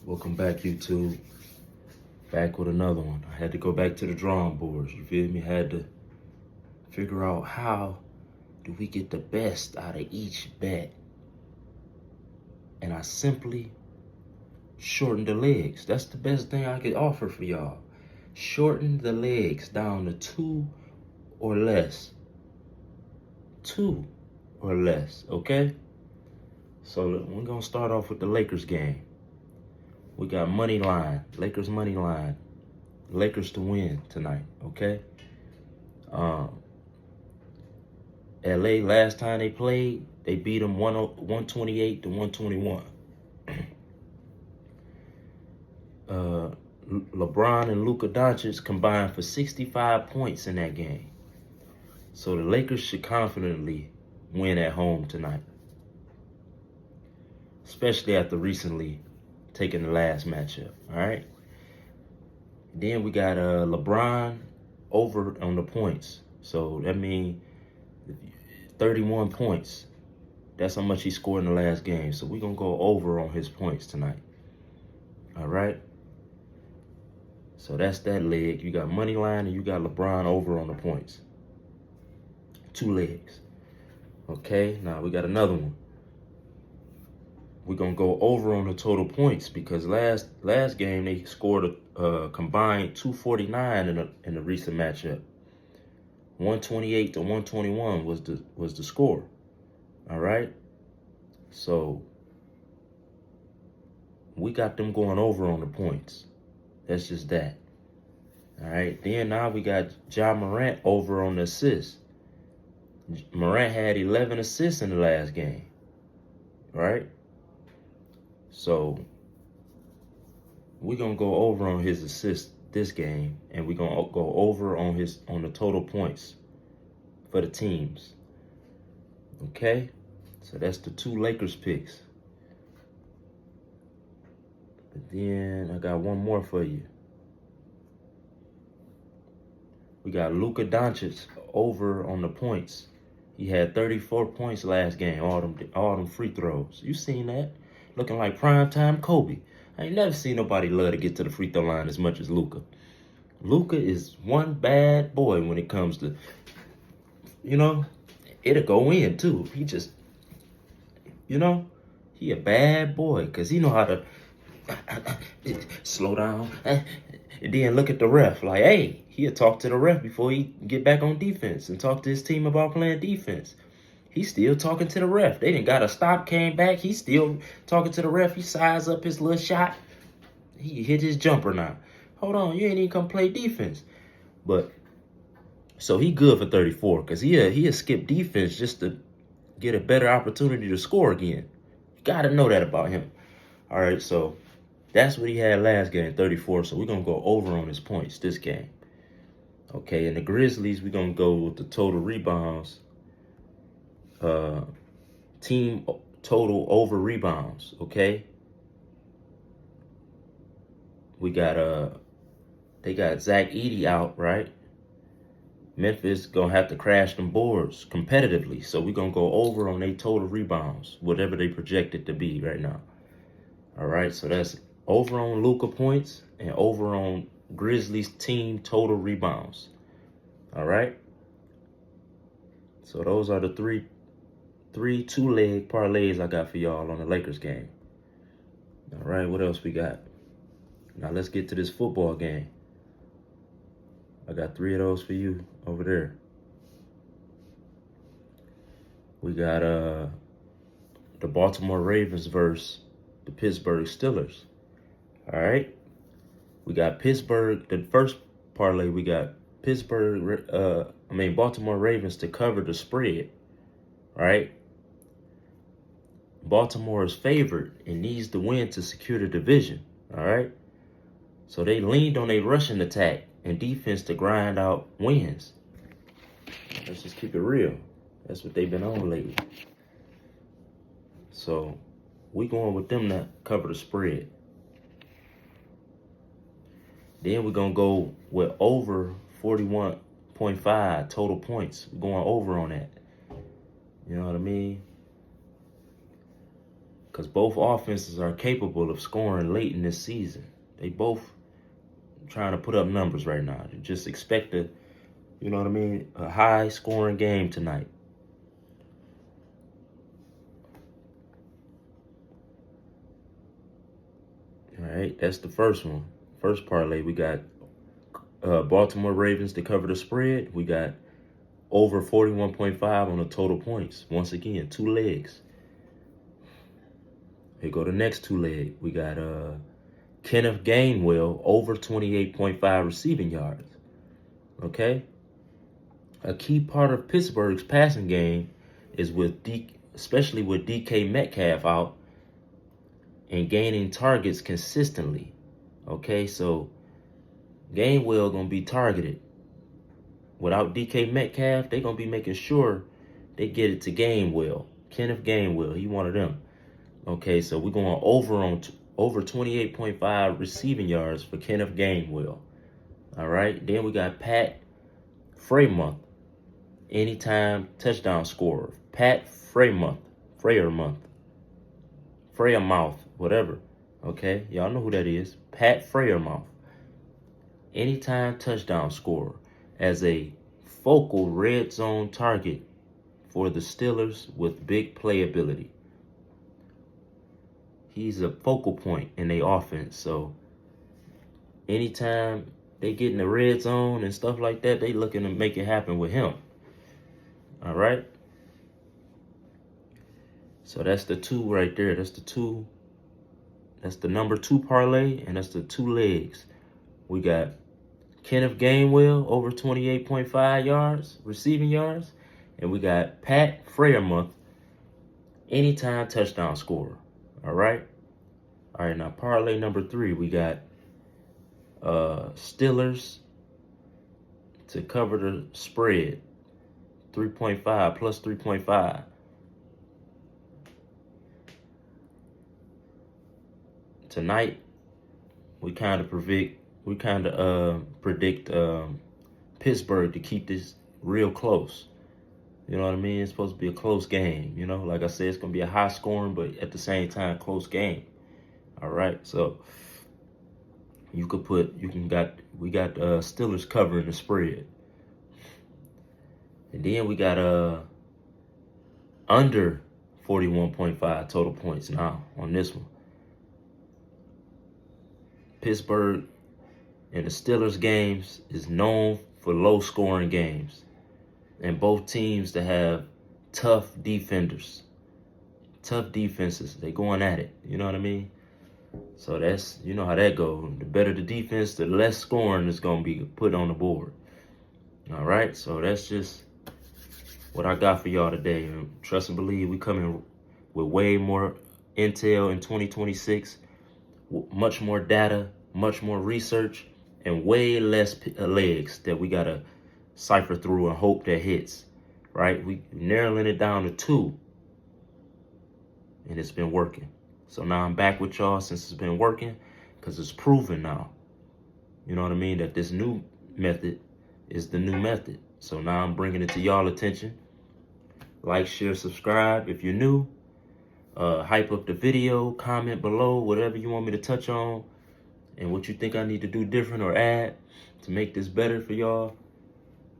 Welcome back, YouTube. Back with another one. I had to go back to the drawing boards. You feel me? Had to figure out how do we get the best out of each bet. And I simply shortened the legs. That's the best thing I could offer for y'all. Shorten the legs down to 2 or less. 2 or less, okay? So we're gonna start off with the Lakers game. We got money line, Lakers money line, Lakers to win tonight, okay? LA, last time they played, they beat them 128 to 121. LeBron and Luka Doncic combined for 65 points in that game. So the Lakers should confidently win at home tonight, especially after recently taking the last matchup, all right? Then we got LeBron over on the points. So that means 31 points. That's how much he scored in the last game. So we're going to go over on his points tonight, all right? So that's that leg. You got money line and you got LeBron over on the points. 2 legs. Okay, now we got another one. We're going to go over on the total points because last game they scored a combined 249 in the recent matchup. 128 to 121 was the score. All right? So we got them going over on the points. That's just that. All right? Then now we got Ja Morant over on the assists. Morant had 11 assists in the last game. Right? So we're gonna go over on his assists this game, and we're gonna go over on the total points for the teams. Okay, so that's the 2 Lakers picks. But then I got one more for you. We got Luka Doncic over on the points. He had 34 points last game. All them free throws. You seen that? Looking like primetime Kobe. I ain't never seen nobody love to get to the free throw line as much as Luka. Luka is one bad boy when it comes to, it'll go in too. He just, he a bad boy because he know how to slow down and then look at the ref like, hey, he'll talk to the ref before he get back on defense and talk to his team about playing defense. He's still talking to the ref. They didn't got a stop, came back. He's still talking to the ref. He sized up his little shot. He hit his jumper now. Hold on, you ain't even come play defense. But, so he good for 34 because he'll skip defense just to get a better opportunity to score again. You got to know that about him. All right, so that's what he had last game, 34. So we're going to go over on his points this game. Okay, and the Grizzlies, we're going to go with the total rebounds. Team total over rebounds, okay? We got they got Zach Edey out, right? Memphis gonna have to crash them boards competitively, so we're gonna go over on their total rebounds, whatever they project it to be right now. All right, so that's over on Luka points and over on Grizzlies team total rebounds. All right, so those are the three 2-leg parlays I got for y'all on the Lakers game. All right, what else we got? Now let's get to this football game. I got 3 of those for you over there. We got the Baltimore Ravens versus the Pittsburgh Steelers. All right, we got Pittsburgh. The first parlay we got Baltimore Ravens to cover the spread. Right? Baltimore is favored and needs to win to secure the division, all right? So they leaned on a rushing attack and defense to grind out wins. Let's just keep it real. That's what they've been on lately. So we going with them to cover the spread. Then we're going to go with over 41.5 total points. We're going over on that. You know what I mean? because both offenses are capable of scoring late in this season. They both trying to put up numbers right now. Just expect a, you know what I mean, a high scoring game tonight. All right, that's the first one. First parlay, we got Baltimore Ravens to cover the spread. We got over 41.5 on the total points. Once again, 2 legs. Here go the next 2 leg. We got Kenneth Gainwell over 28.5 receiving yards. Okay? A key part of Pittsburgh's passing game is especially with DK Metcalf out and gaining targets consistently. Okay, so Gainwell gonna be targeted. Without DK Metcalf, they gonna be making sure they get it to Gainwell. Kenneth Gainwell, he one of them. Okay, so we're going over 28.5 receiving yards for Kenneth Gainwell. All right, then we got Pat Freiermuth, anytime touchdown scorer. Pat Freiermuth, whatever. Okay, y'all know who that is. Pat Freiermuth, anytime touchdown scorer, as a focal red zone target for the Steelers with big playability. He's a focal point in their offense. So anytime they get in the red zone and stuff like that, they looking to make it happen with him. All right. So that's the 2 right there. That's the 2. That's the number 2 parlay, and that's the 2 legs. We got Kenneth Gainwell over 28.5 yards, receiving yards. And we got Pat Freiermuth, anytime touchdown scorer. All right. All right, now parlay number 3, we got Steelers to cover the spread, 3.5 plus 3.5. Tonight, we kind of predict Pittsburgh to keep this real close. You know what I mean? It's supposed to be a close game. You know, like I said, it's gonna be a high scoring, but at the same time, close game. All right, so we got Steelers covering the spread, and then we got under 41.5 total points now on this one. Pittsburgh and the Steelers games is known for low scoring games, and both teams that have tough defenses. They going at it. You know what I mean? So that's, you know how that goes. The better the defense, the less scoring is going to be put on the board. All right, so that's just what I got for y'all today. Trust and believe, we coming with way more intel in 2026, much more data, much more research, and way less legs that we got to cipher through and hope that hits, right? We narrowing it down to 2, and it's been working. So now I'm back with y'all since it's been working, because it's proven now. You know what I mean? That this new method is the new method. So now I'm bringing it to y'all attention. Like, share, subscribe if you're new. Hype up the video, comment below, whatever you want me to touch on, and what you think I need to do different or add to make this better for y'all.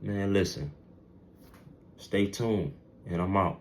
Man, listen. Stay tuned, and I'm out.